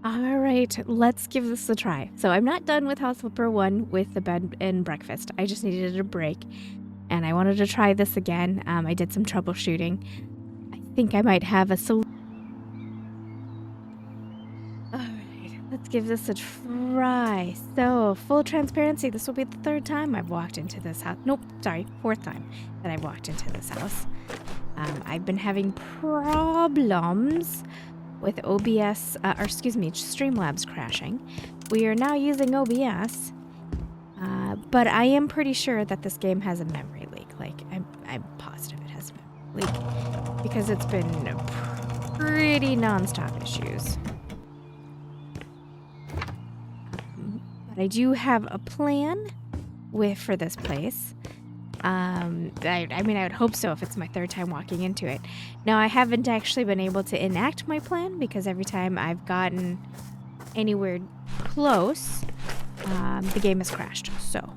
All right, let's give this a try. So I'm not done with House Flipper 1 with the bed and breakfast. I just needed a break, and I wanted to try this again. I did some troubleshooting. I think I might have a solution. All right, let's give this a try. So, full transparency, this will be the third time I've walked into this house. Nope, sorry, fourth time that I've walked into this house. I've been having problems with OBS, or excuse me, Streamlabs crashing. We are now using OBS, but I am pretty sure that this game has a memory leak. Like, I'm positive it has a memory leak because it's been pretty non-stop issues. But I do have a plan for this place. I mean, I would hope so if it's my third time walking into it. Now, I haven't actually been able to enact my plan because every time I've gotten anywhere close, the game has crashed. So,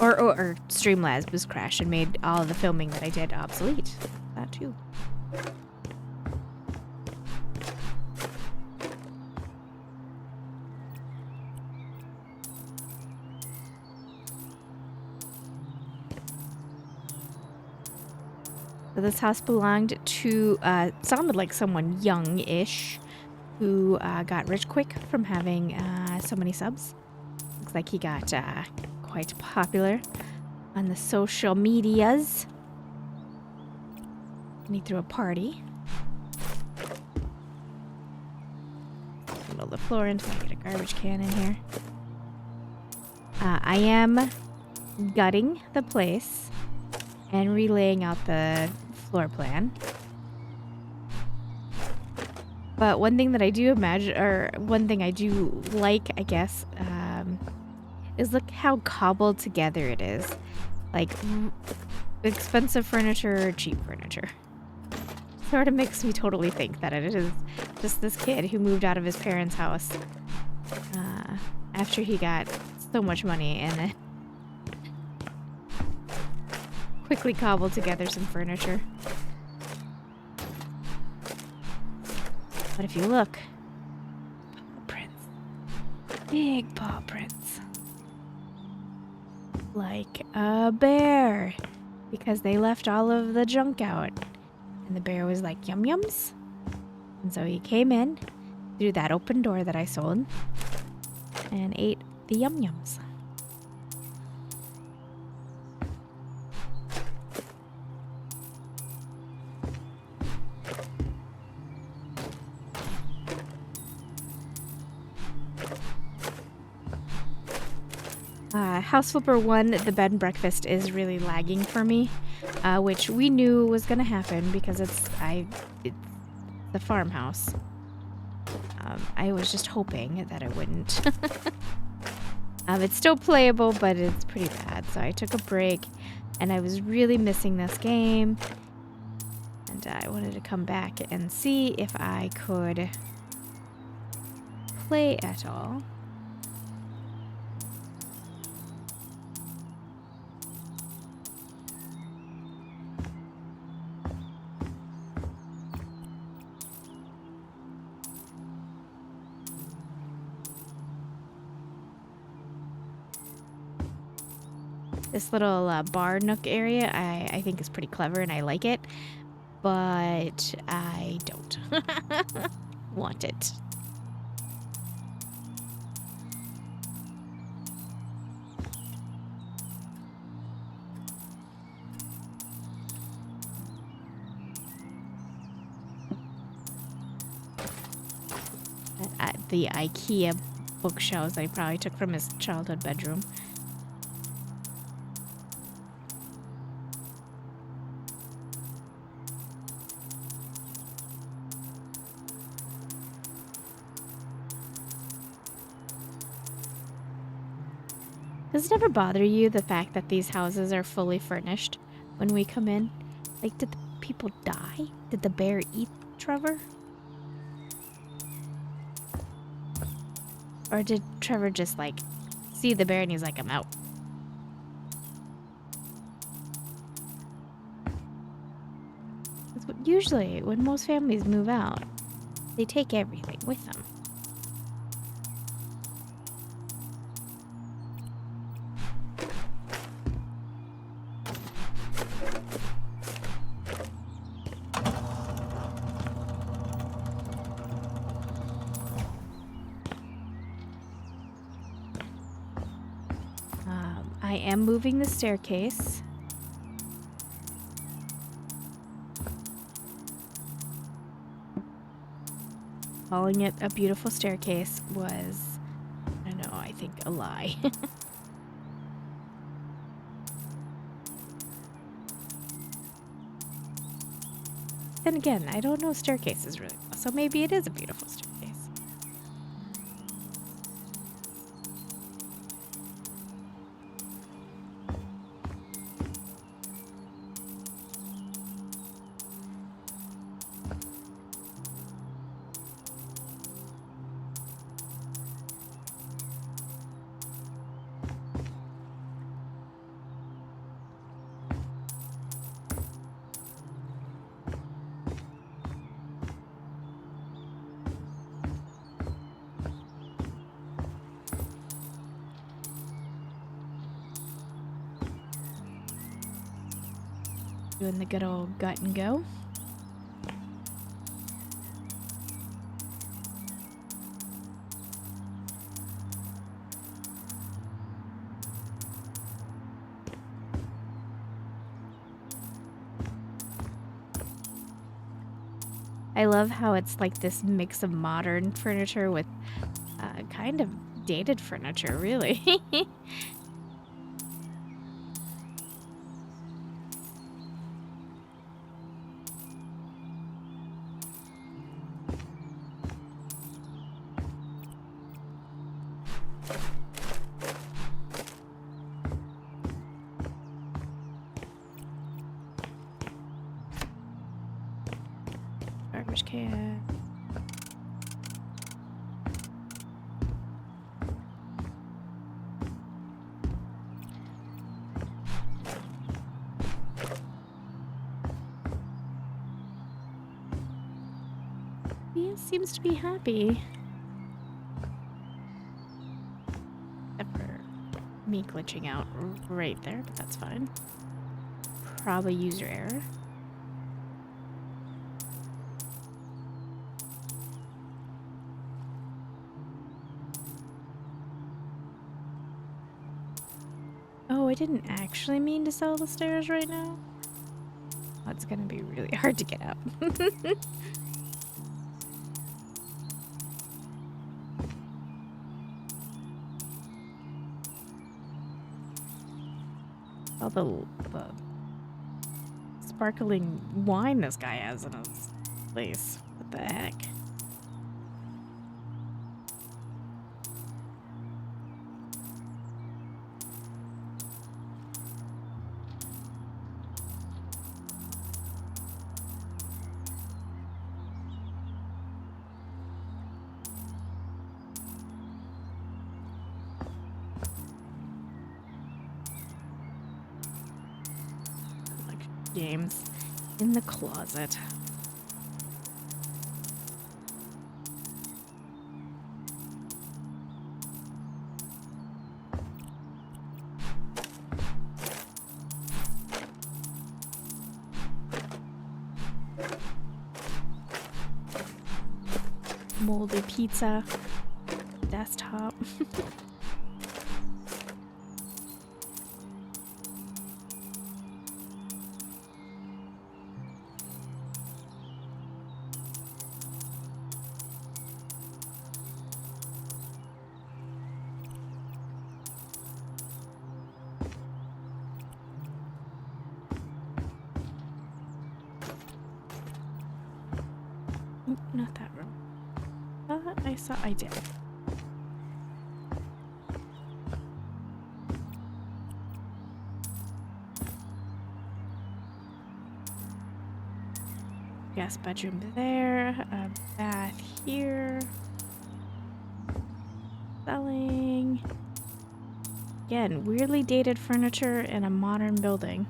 or Streamlabs was crashed and made all of the filming that I did obsolete. That too. So this house belonged to, sounded like someone young-ish who got rich quick from having so many subs. Looks like he got quite popular on the social medias. And he threw a party. Roll the floor until I get a garbage can in here. I am gutting the place and relaying out the floor plan. But one thing that I do imagine, or one thing I do like, I guess, is look how cobbled together it is. Like, expensive furniture or cheap furniture. Sort of makes me totally think that it is just this kid who moved out of his parents' house after he got so much money and then quickly cobbled together some furniture. But if you look, paw prints. Big paw prints. Like a bear. Because they left all of the junk out. And the bear was like, yum yums. And so he came in through that open door that I sold and ate the yum yums. House Flipper 1, the bed and breakfast is really lagging for me, which we knew was going to happen because it's the farmhouse. I was just hoping that it wouldn't. It's still playable, but it's pretty bad. So I took a break, and I was really missing this game, and I wanted to come back and see if I could play at all. This little bar nook area I think is pretty clever and I like it, but I don't want it. The IKEA bookshelves that he probably took from his childhood bedroom. Does it ever bother you, the fact that these houses are fully furnished when we come in? Like, did the people die? Did the bear eat Trevor? Or did Trevor just, like, see the bear and he's like, I'm out? Usually, when most families move out, They take everything with them. I am moving the staircase. Calling it a beautiful staircase was, I don't know, I think a lie. Then again, I don't know staircases really well, so maybe it is a beautiful staircase. Doing the good old gut and go. I love how it's like this mix of modern furniture with kind of dated furniture, really. Garbage can. He seems to be happy. Except for me glitching out right there, but that's fine. Probably user error. Oh, I didn't actually mean to sell the stairs right now. That's gonna be really hard to get up. All the sparkling wine this guy has in his place. What the heck? Games in the closet. Moldy pizza. Desktop. Not that room. I saw I did. Yes, bedroom there, a bath here. Selling. Again, weirdly dated furniture in a modern building.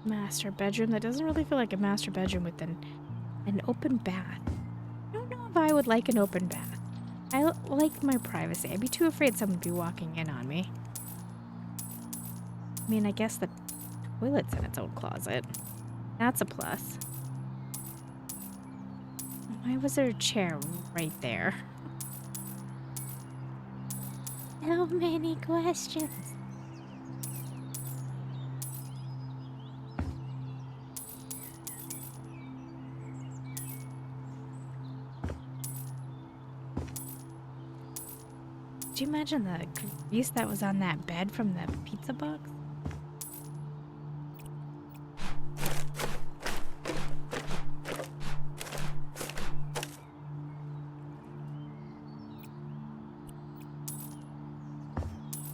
Master bedroom. That doesn't really feel like a master bedroom with an open bath. I don't know if I would like an open bath. I like my privacy. I'd be too afraid someone would be walking in on me. I mean, I guess the toilet's in its own closet. That's a plus. Why was there a chair right there? So many questions. Do you imagine the grease that was on that bed from the pizza box?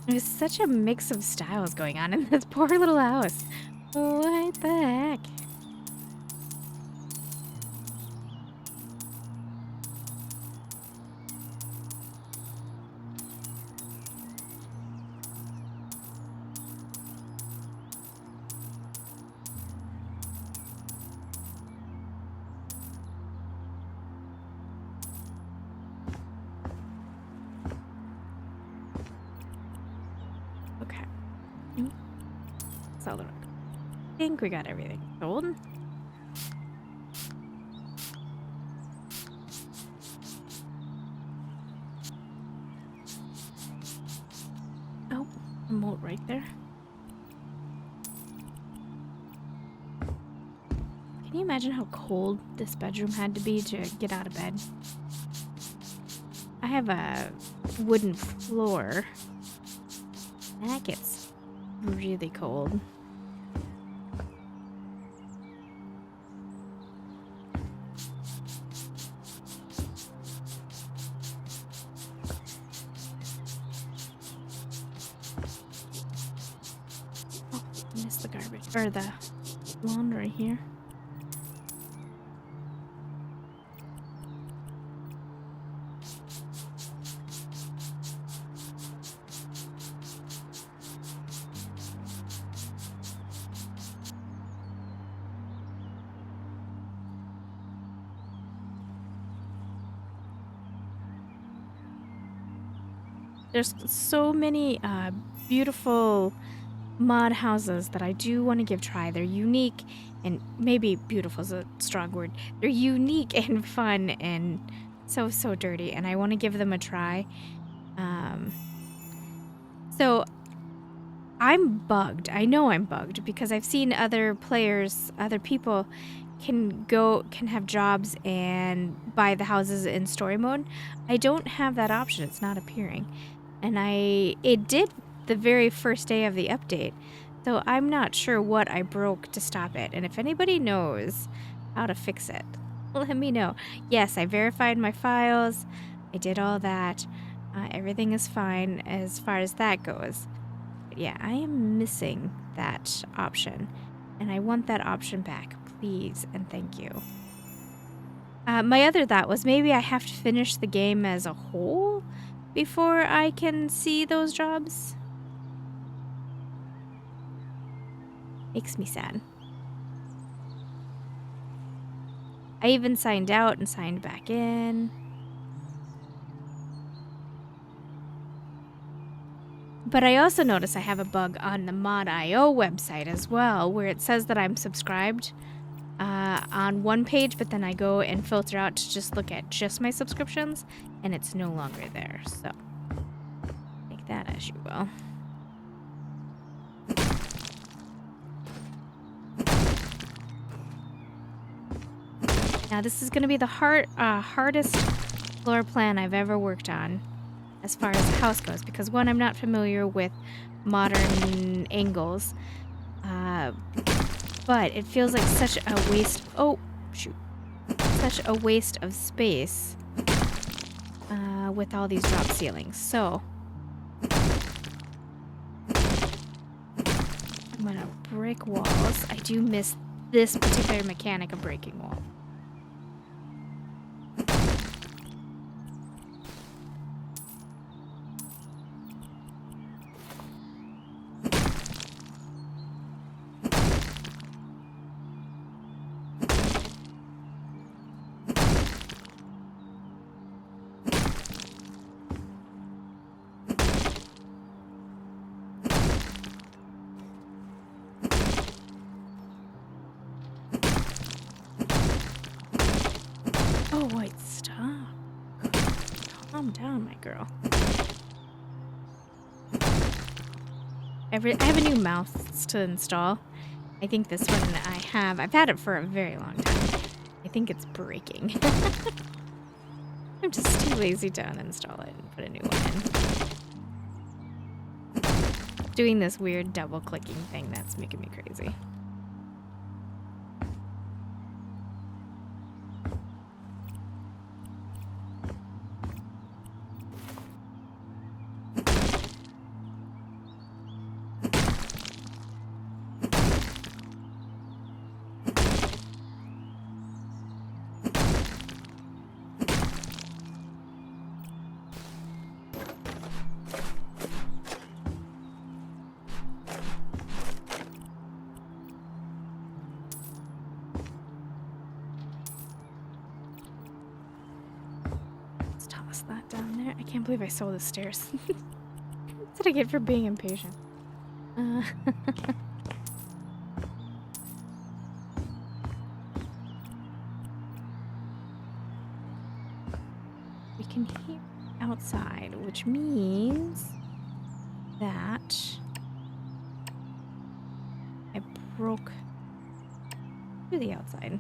There's such a mix of styles going on in this poor little house. What the heck? Okay. Sell the rock. I think we got everything sold. Oh, remote right there. Can you imagine how cold this bedroom had to be to get out of bed? I have a wooden floor. That gets really cold. Oh, I missed the garbage or the laundry here. There's so many beautiful mod houses that I do want to give a try. They're unique and maybe beautiful is a strong word. They're unique and fun and so dirty, and I want to give them a try. So I'm bugged. I know I'm bugged because I've seen other players, other people can have jobs and buy the houses in story mode. I don't have that option. It's not appearing. And it did the very first day of the update. So I'm not sure what I broke to stop it. And if anybody knows how to fix it, let me know. Yes, I verified my files. I did all that. Everything is fine as far as that goes. But yeah, I am missing that option. And I want that option back, please and thank you. My other thought was maybe I have to finish the game as a whole before I can see those jobs. Makes me sad. I even signed out and signed back in. But I also notice I have a bug on the Mod.io website as well, where it says that I'm subscribed on one page, but then I go and filter out to just look at just my subscriptions, and it's no longer there. So take that as you will. Now this is going to be the hardest floor plan I've ever worked on as far as the house goes, because one, I'm not familiar with modern angles, but it feels like such a waste. Oh, shoot. Such a waste of space with all these drop ceilings. So I'm gonna break walls. I do miss this particular mechanic of breaking walls. Wait, stop. Calm down, my girl. I have a new mouse to install. I think this one I've had it for a very long time. I think it's breaking. I'm just too lazy to uninstall it and put a new one in. Doing this weird double clicking thing that's making me crazy. That down there. I can't believe I saw the stairs. That's what I get for being impatient. We can hear outside, which means that I broke through the outside.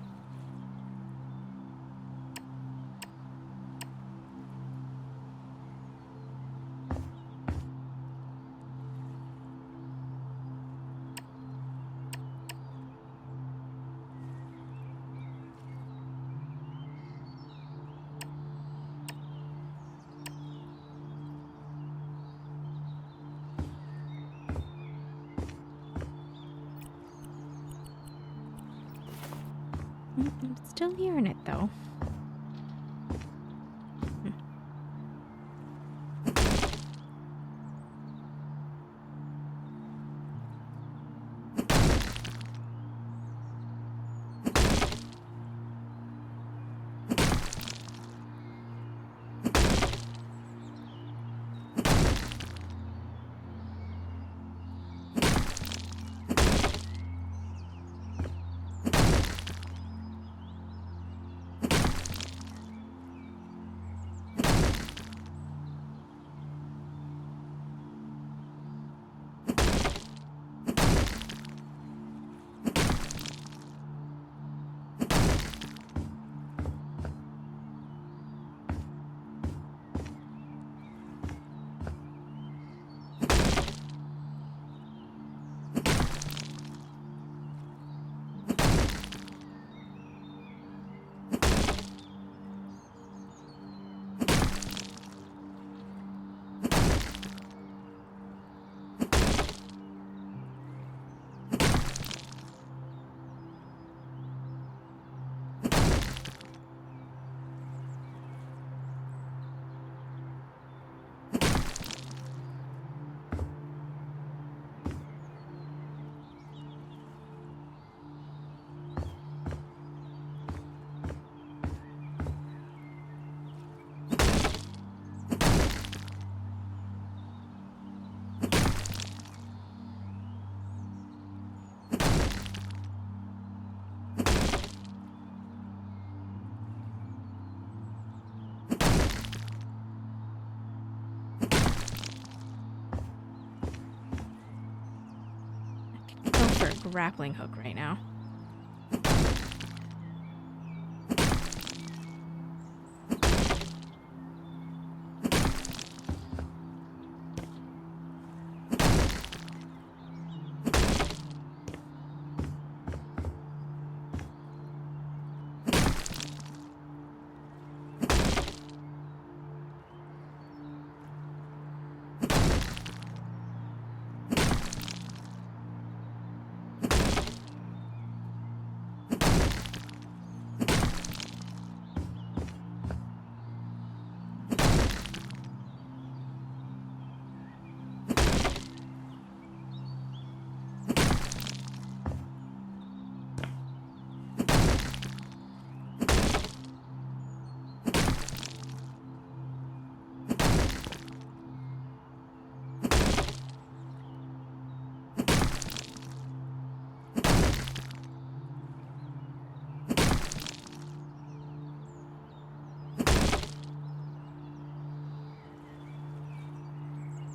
I'm still hearing it though. For a grappling hook right now.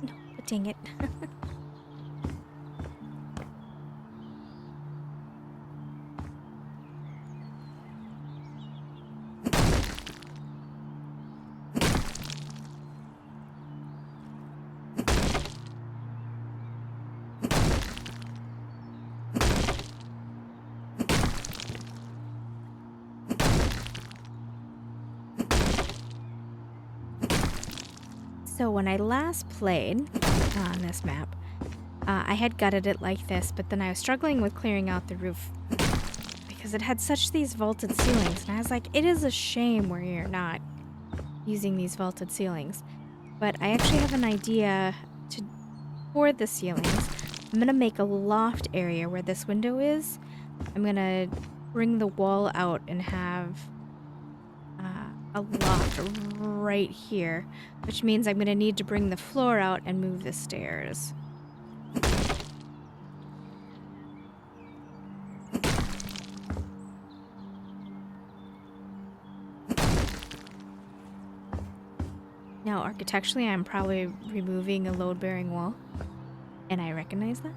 No, dang it. So when I last played on this map, I had gutted it like this, but then I was struggling with clearing out the roof because it had such these vaulted ceilings, and I was like, it is a shame where you're not using these vaulted ceilings. But I actually have an idea for the ceilings. I'm gonna make a loft area where this window is. I'm gonna bring the wall out and have a loft right here, which means I'm gonna need to bring the floor out and move the stairs. Now, architecturally, I'm probably removing a load-bearing wall, and I recognize that.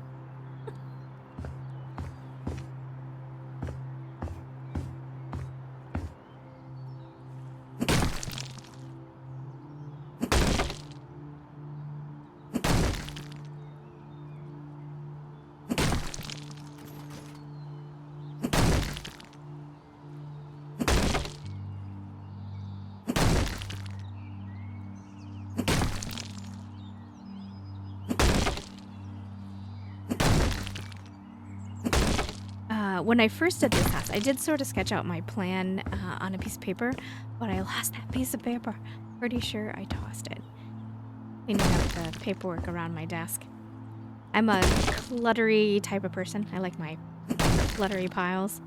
When I first did this house, I did sort of sketch out my plan on a piece of paper, but I lost that piece of paper. Pretty sure I tossed it. Cleaning up the paperwork around my desk. I'm a cluttery type of person. I like my cluttery piles.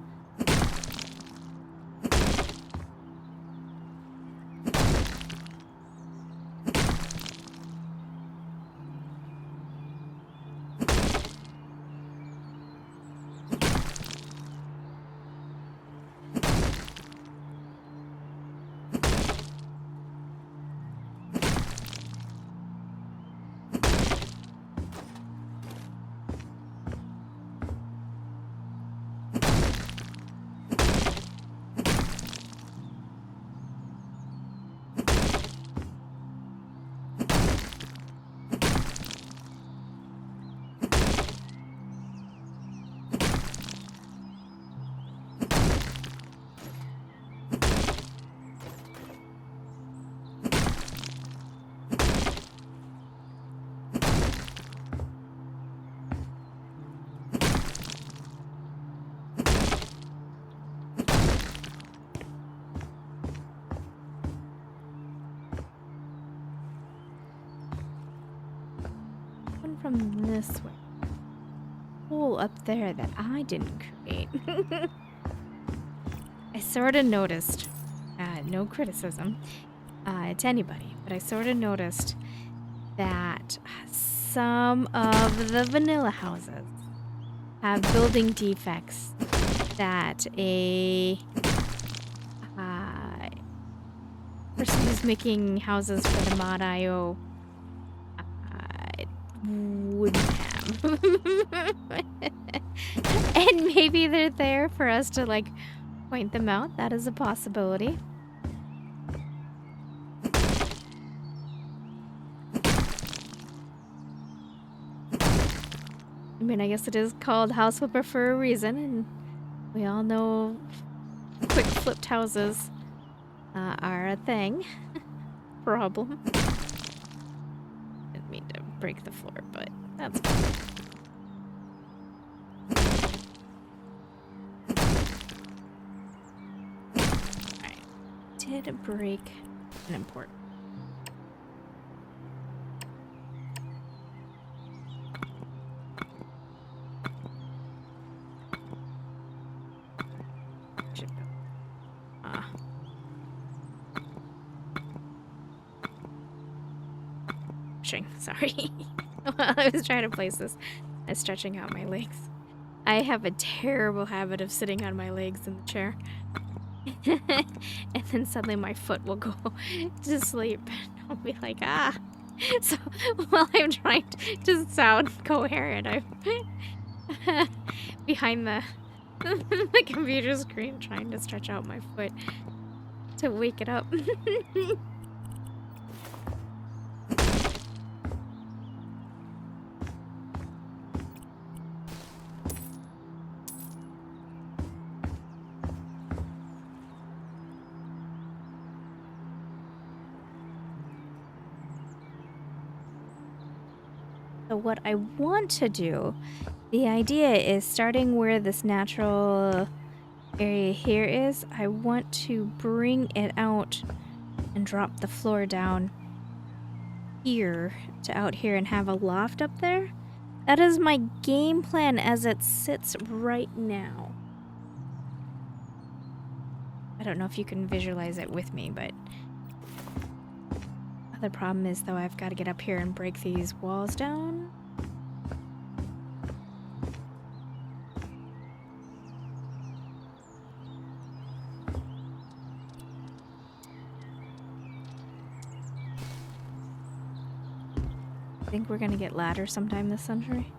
From this way. Hole up there that I didn't create. I sort of noticed, no criticism to anybody, but I sort of noticed that some of the vanilla houses have building defects that a person who's making houses for the mod.io wouldn't have. And maybe they're there for us to like point them out. That is a possibility. I mean, I guess it is called House Flipper for a reason, and we all know quick flipped houses are a thing. Problem. Didn't mean to break the floor, but that's fine. Alright. Did break an important. Sorry. While I was trying to place this, I was stretching out my legs. I have a terrible habit of sitting on my legs in the chair. And then suddenly my foot will go to sleep. And I'll be like, ah, So while I'm trying to sound coherent, I'm behind the computer screen trying to stretch out my foot to wake it up. So what I want to do, the idea is starting where this natural area here is, I want to bring it out and drop the floor down here to out here and have a loft up there. That is my game plan as it sits right now. I don't know if you can visualize it with me, but the problem is, though, I've got to get up here and break these walls down. I think we're gonna get ladders sometime this century.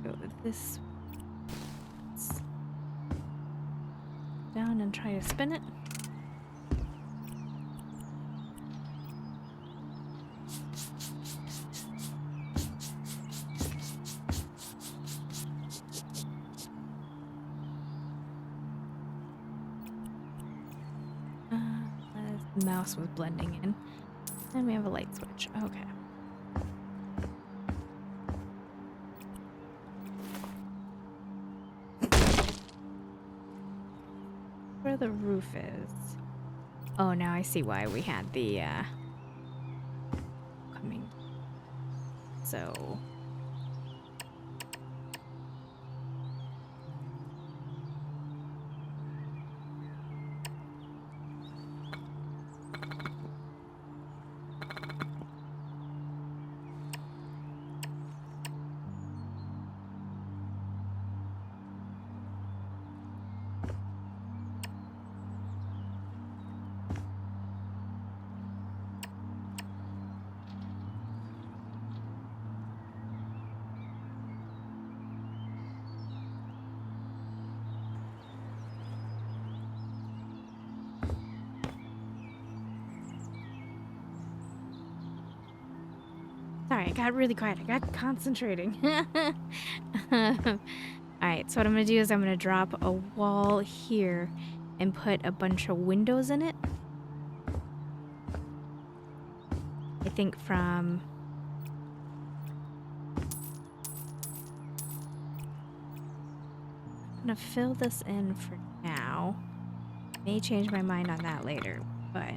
Go with this down and try to spin it. The mouse was blending in. And we have a light switch. Okay. Where the roof is. Oh, now I see why we had the coming. So sorry, I got really quiet. I got concentrating. Alright, so what I'm gonna do is I'm gonna drop a wall here and put a bunch of windows in it. I think from I'm gonna fill this in for now. May change my mind on that later, but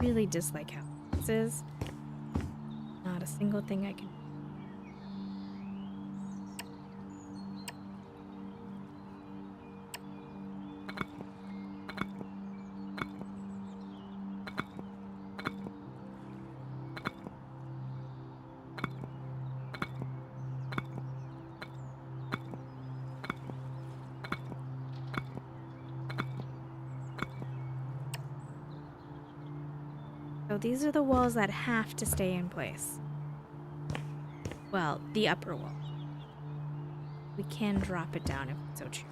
really dislike how this is. Not a single thing I can. So these are the walls that have to stay in place. Well, the upper wall. We can drop it down if we so choose.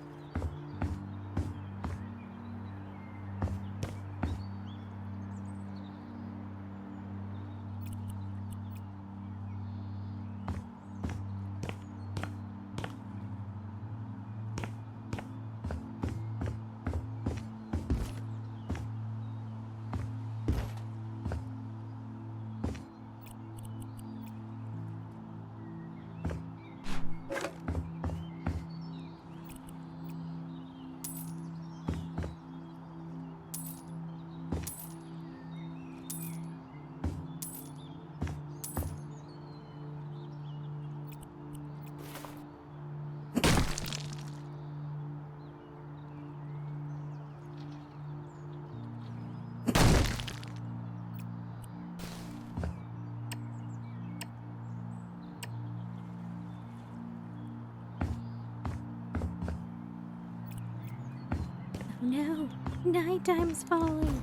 No, nighttime's falling.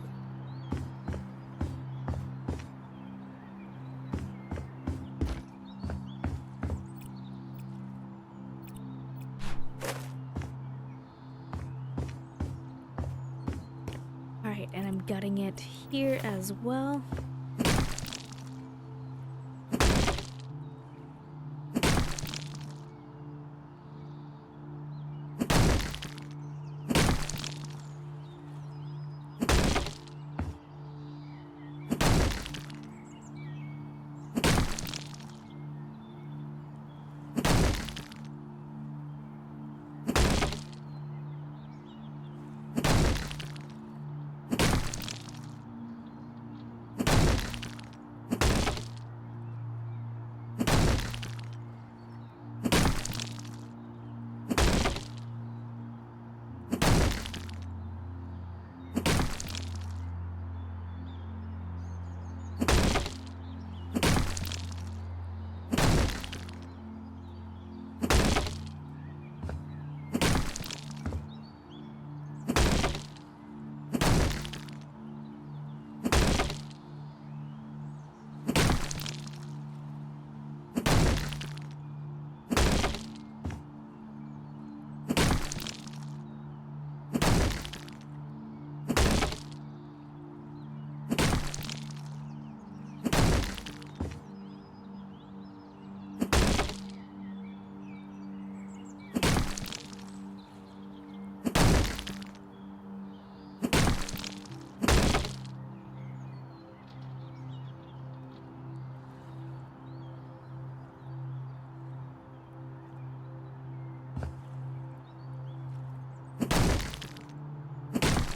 All right, and I'm gutting it here as well.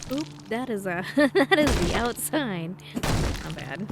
Oop, that is that is the outside. Not bad.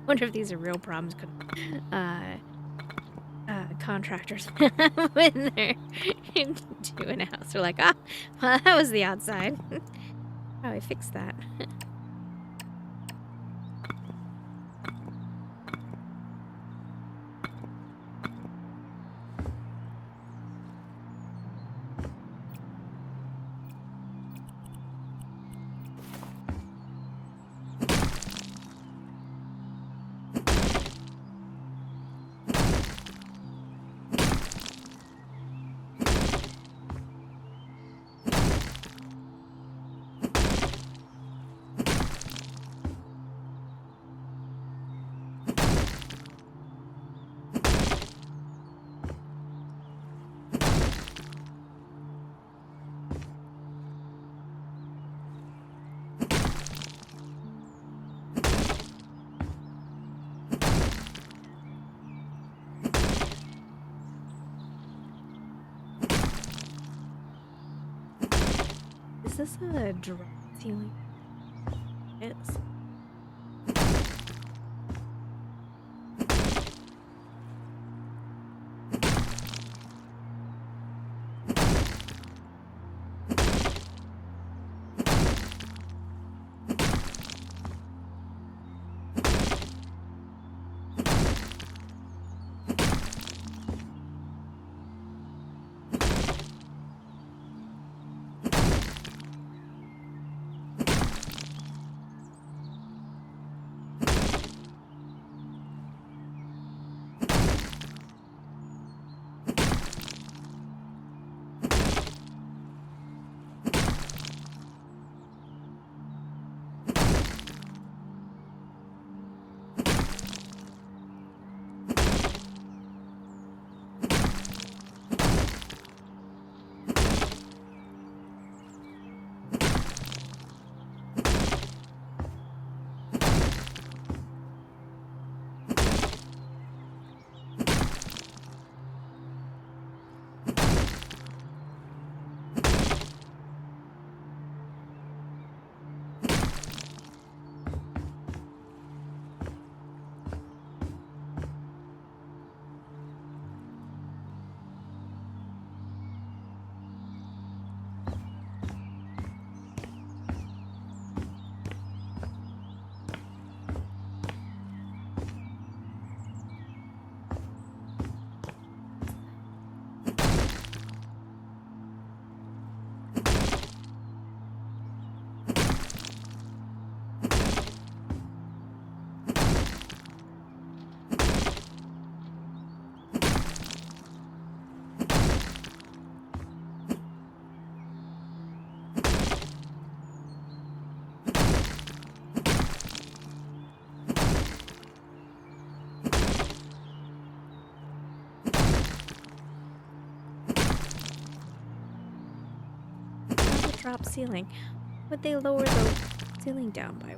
Wonder if these are real problems contractors have when they're doing a house. They're like, ah, well, that was the outside. How do I fix that? Is this a drop ceiling? It is. Drop ceiling. Would they lower the ceiling down by?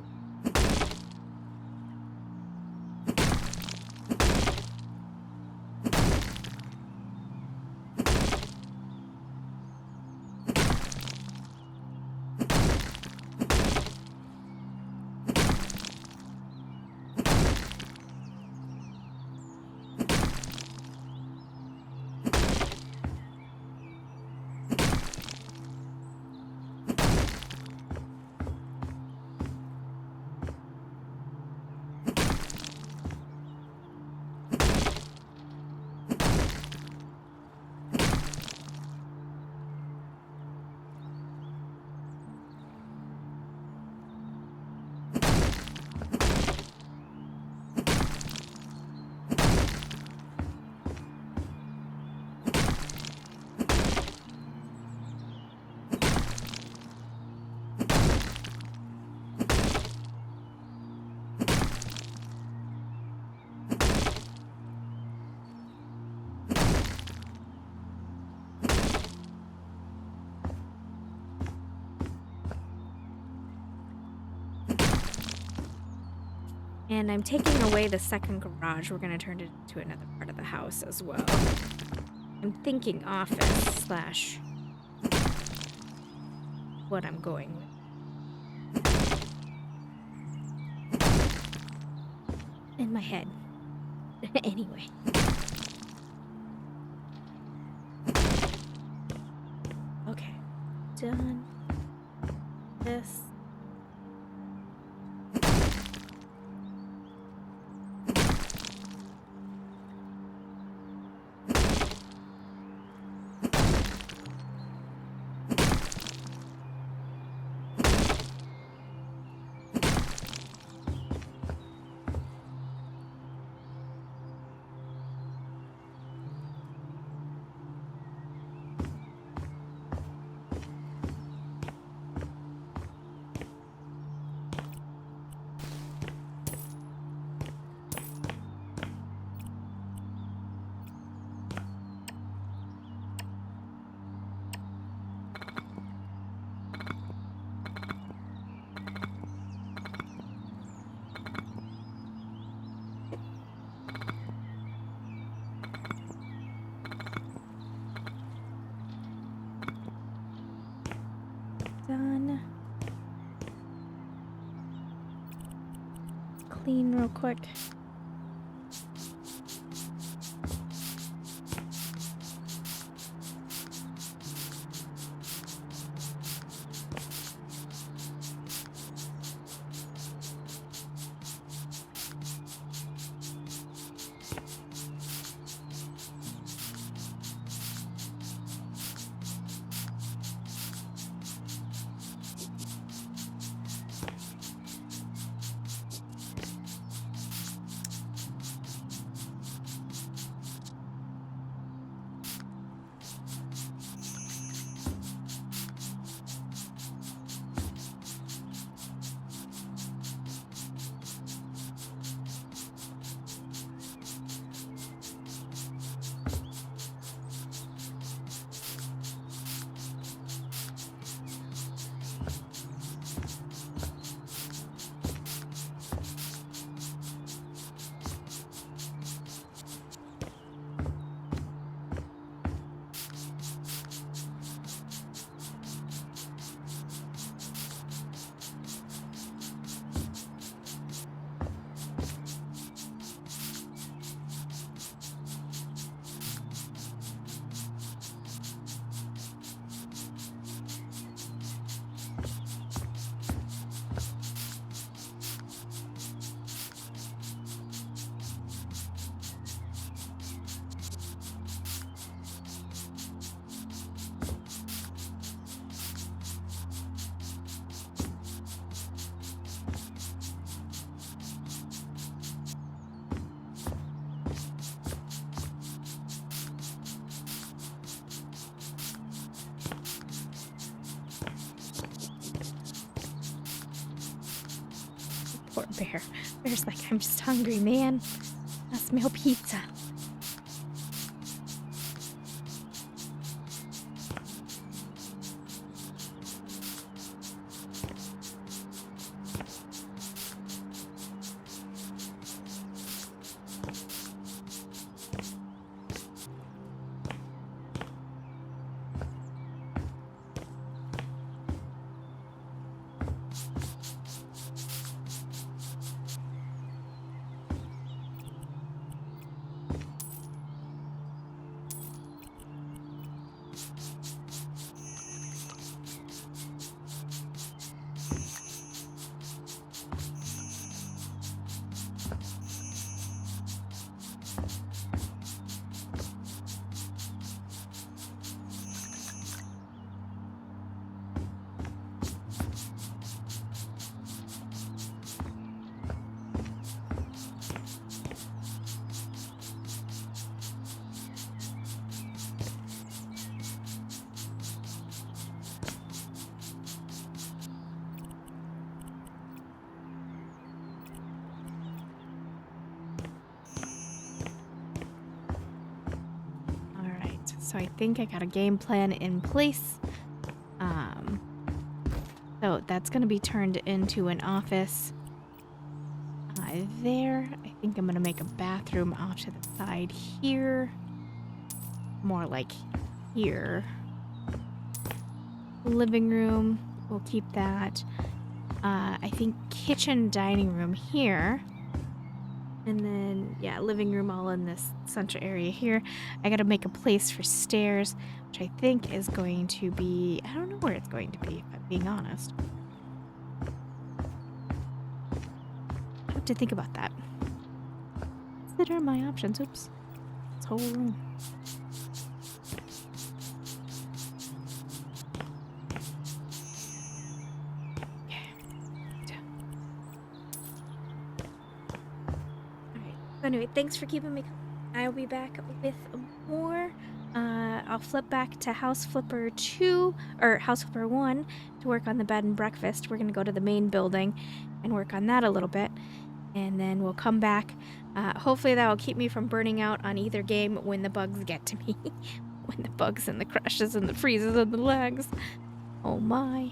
And I'm taking away the second garage. We're going to turn it into another part of the house as well. I'm thinking office slash what I'm going with. In my head. Anyway. Okay. Done. This. clean real quick. Poor bear. Bear's like, I'm just hungry, man. I smell pizza. So I think I got a game plan in place. So that's going to be turned into an office there. I think I'm going to make a bathroom off to the side here. More like here. Living room, we'll keep that. I think kitchen, dining room here. And then, yeah, living room all in this central area here. I gotta make a place for stairs, which I think is going to be... I don't know where it's going to be, if I'm being honest. I have to think about that. Consider my options. Oops. This whole room. Anyway, thanks for keeping me. I'll be back with more. I'll flip back to House Flipper 2, or House Flipper 1, to work on the bed and breakfast. We're going to go to the main building and work on that a little bit. And then we'll come back. Hopefully that will keep me from burning out on either game when the bugs get to me. When the bugs and the crashes and the freezes and the lags. Oh my.